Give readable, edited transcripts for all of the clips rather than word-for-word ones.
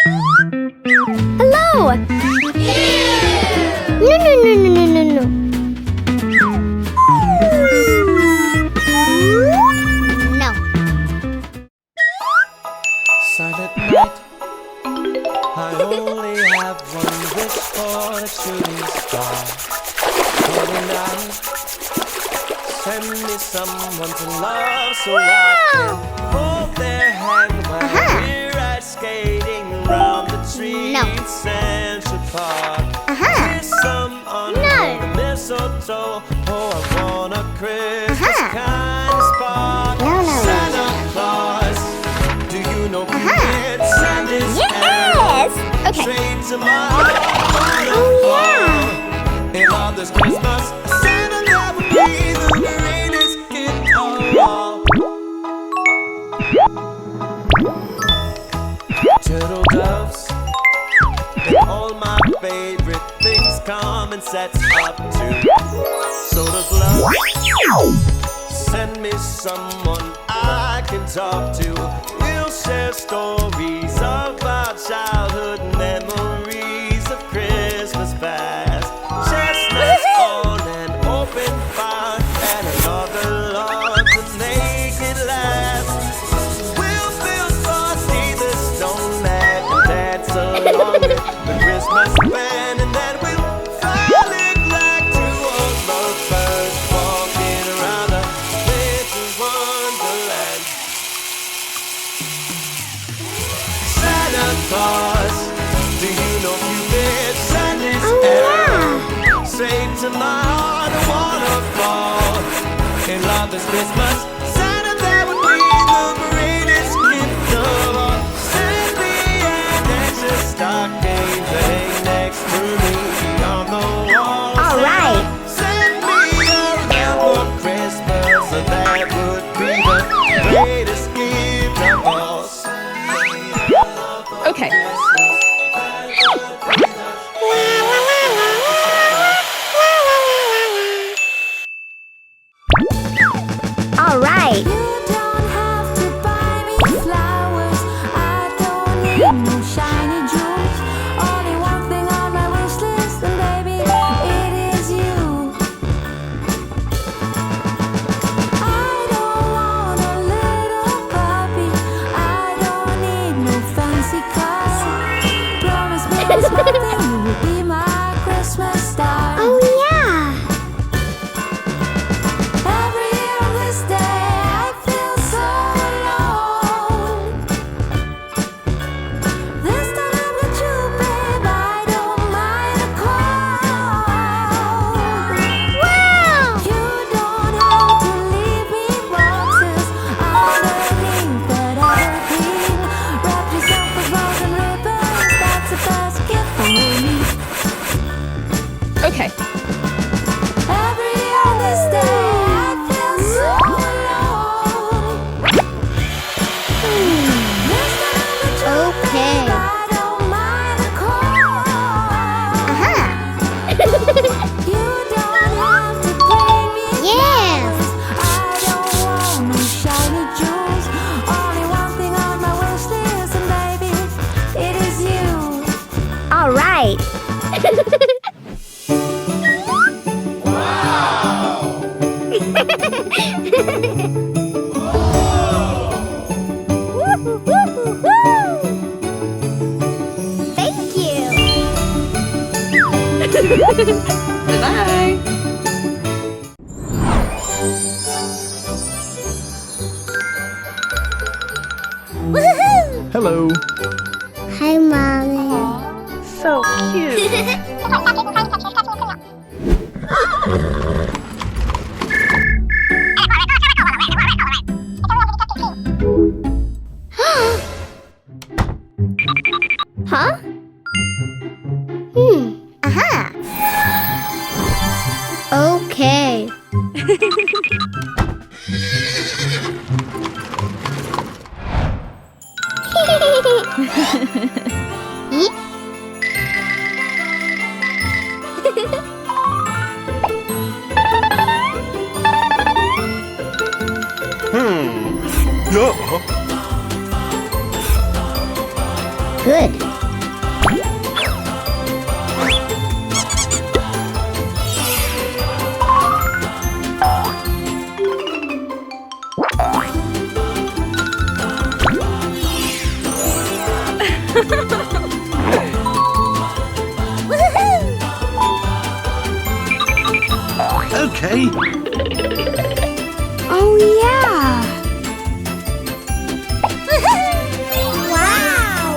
Hello! No. No. Silent night. I only have one wish for the shooting star. Holy night. Send me someone to love so I can hold their hand while we're ice skating around the trees in Central Park. Kiss someone on the mistletoe. Oh, I want a Christmas kind of spark. Santa Claus, do you know Cupid? Santa's Yes! Okay. straight to my heart. In all this Christmas, Santa that would be the greatest gift of all. Turtle doves and all my favorite things come in sets up too. So does love. Send me someone I can talk to. We'll share stories of our childhood memories of Christmas past. Chestnuts on an open fire and another log to make it last. We'll build Frosty the Snowman and dance along with the Christmas band, and then we'll frolic like two old lovebirds walking around the winter wonderland. Santa Claus, do you know Cupid? Santa's arrow straight to my heart, I wanna fall in love this Christmas. Santa, that would be the greatest gift of all. Send me an extra stocking to hang next to me on the wall. All right. Send me a lamp for Christmas, and that would be the greatest gift of all. Okay. All right. You don't have to buy me flowers. I don't need no shiny jewels. Only one thing on my wish list, and baby, it is you. I don't want a little puppy. I don't need no fancy car. Promise me something, you will be my Christmas star. Oh, yeah. Every year on this day, I feel so alone. This time I'm with you, babe. I don't mind a cold. Wow! You don't have to leave me boxes underneath that everything. Wrap yourself with bows and ribbons. That's the best gift for me. Okay. Every year on this day, I feel so alone. This time I'm with you, Okay. babe. I don't mind the cold. You don't have to bring me Yes. flowers. I don't want no shiny jewels. Only one thing on my wish list, and baby, it is you. All right. Thank you. Bye-bye. Woohoo! Hello. Hi, Mommy. So cute. Huh? Okay. Eat. Yeah. Good. Okay. Oh, yeah. Wow!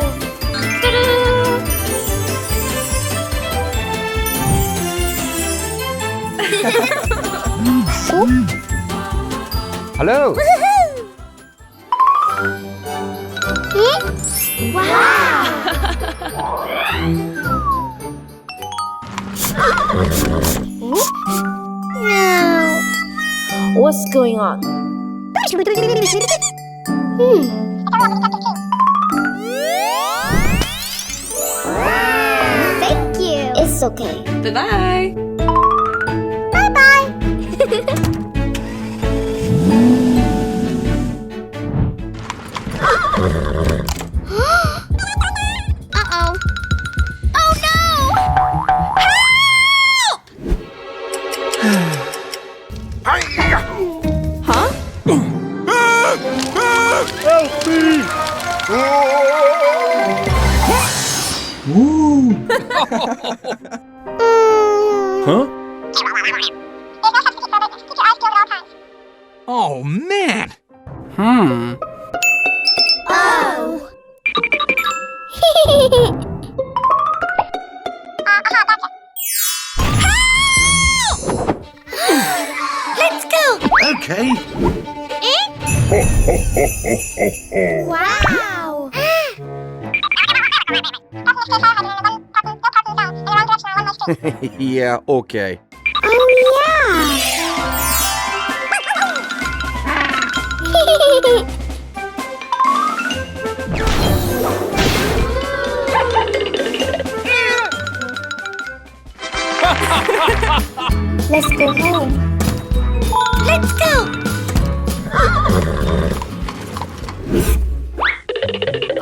Hello. Wow! No. What's going on? Thank you. It's okay. Bye-bye. Uh-oh. Oh no! Huh? Help me! Huh? Oh, man. Oh. Let's go. Okay. Wow. Yeah, okay. Oh yeah. Let's go home. Let's go.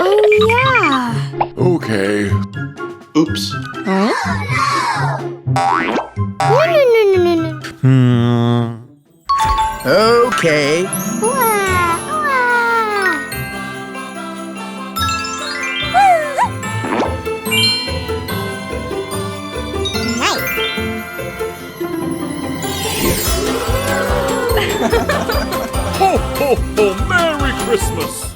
Oh, yeah. Okay. Oops. No, no, no, no, no, no. Okay. Wow, wow. Nice. Ho, ho, ho! Merry Christmas!